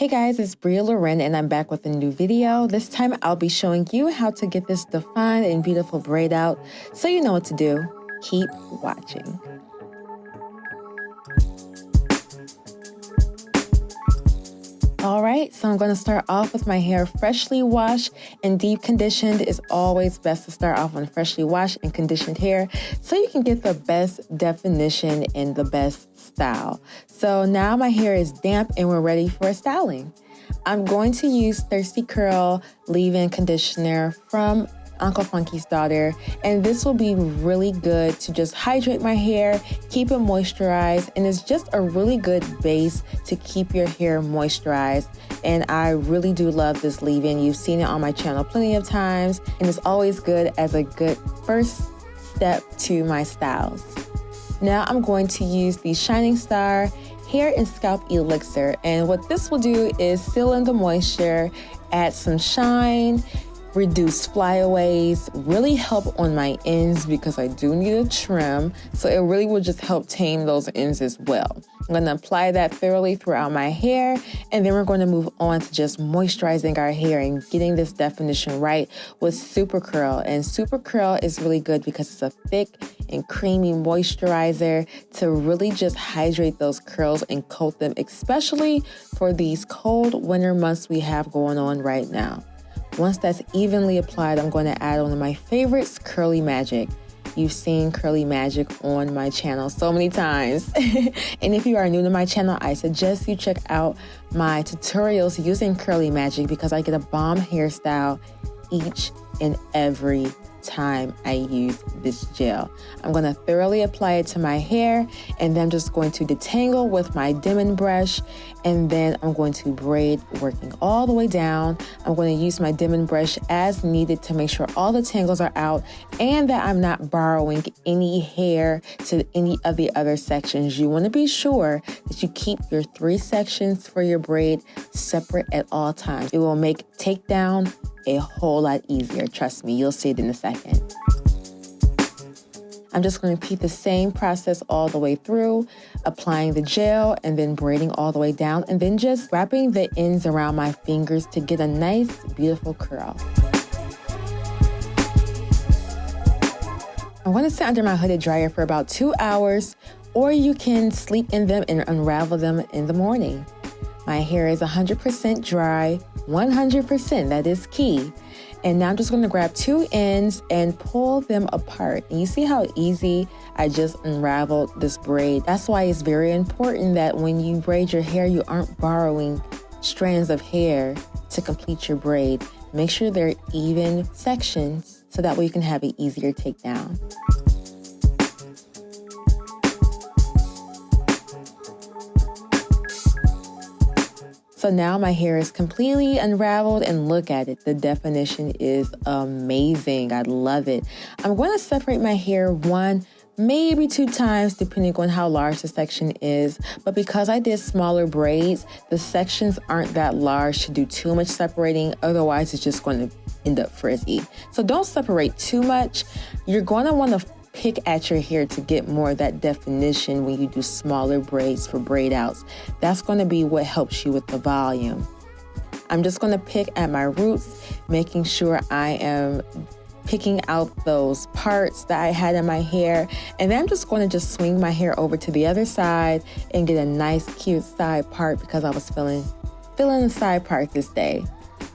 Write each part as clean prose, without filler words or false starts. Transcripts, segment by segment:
Hey guys, it's Bria Larine and I'm back with a new video. This time I'll be showing you how to get this defined and beautiful braid out, so you know what to do. Keep watching. All right, so I'm going to start off with my hair freshly washed and deep conditioned. It's always best to start off on freshly washed and conditioned hair so you can get the best definition and the best style. So now my hair is damp and we're ready for styling. I'm going to use Thirsty Curl leave-in conditioner from Uncle Funky's Daughter, and this will be really good to just hydrate my hair, keep it moisturized, and it's just a really good base to keep your hair moisturized. And I really do love this leave-in. You've seen it on my channel plenty of times, and it's always good as a good first step to my styles. Now I'm going to use the Shining Star Hair and Scalp Elixir, and what this will do is seal in the moisture, add some shine, reduce flyaways, really help on my ends because I do need a trim, so it really will just help tame those ends as well. I'm going to apply that thoroughly throughout my hair, and then we're going to move on to just moisturizing our hair and getting this definition right with Super Curl. And Super Curl is really good because it's a thick and creamy moisturizer to really just hydrate those curls and coat them, especially for these cold winter months we have going on right now. Once that's evenly applied, I'm going to add one of my favorites, Curly Magic. You've seen Curly Magic on my channel so many times. And if you are new to my channel, I suggest you check out my tutorials using Curly Magic because I get a bomb hairstyle each and every time I use this gel. I'm going to thoroughly apply it to my hair, and then I'm just going to detangle with my Demon brush, and then I'm going to braid working all the way down. I'm going to use my Demon brush as needed to make sure all the tangles are out and that I'm not borrowing any hair to any of the other sections. You want to be sure that you keep your 3 sections for your braid separate at all times. It will make takedown a whole lot easier. Trust me, you'll see it in a second. I'm just going to repeat the same process all the way through, applying the gel and then braiding all the way down, and then just wrapping the ends around my fingers to get a nice, beautiful curl. I'm going to sit under my hooded dryer for about 2 hours, or you can sleep in them and unravel them in the morning. My hair is 100% dry, 100%, that is key. And now I'm just going to grab 2 ends and pull them apart. And you see how easy I just unraveled this braid? That's why it's very important that when you braid your hair, you aren't borrowing strands of hair to complete your braid. Make sure they're even sections so that way you can have an easier takedown. So now my hair is completely unraveled, and look at it. The definition is amazing. I love it. I'm going to separate my hair 1, maybe 2 times depending on how large the section is. But because I did smaller braids, the sections aren't that large to do too much separating. Otherwise, it's just going to end up frizzy. So don't separate too much. You're going to want to pick at your hair to get more of that definition when you do smaller braids for braid outs. That's going to be what helps you with the volume. I'm just going to pick at my roots, making sure I am picking out those parts that I had in my hair, and then I'm just going to just swing my hair over to the other side and get a nice cute side part because I was feeling the side part this day.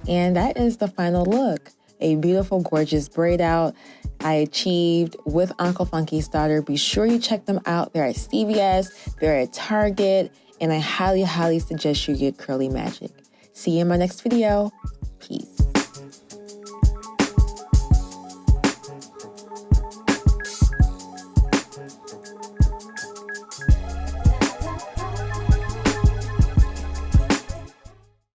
And that is the final look. A beautiful, gorgeous braid out I achieved with Uncle Funky's Daughter. Be sure you check them out. They're at CVS, they're at Target, and I highly, highly suggest you get Curly Magic. See you in my next video. Peace.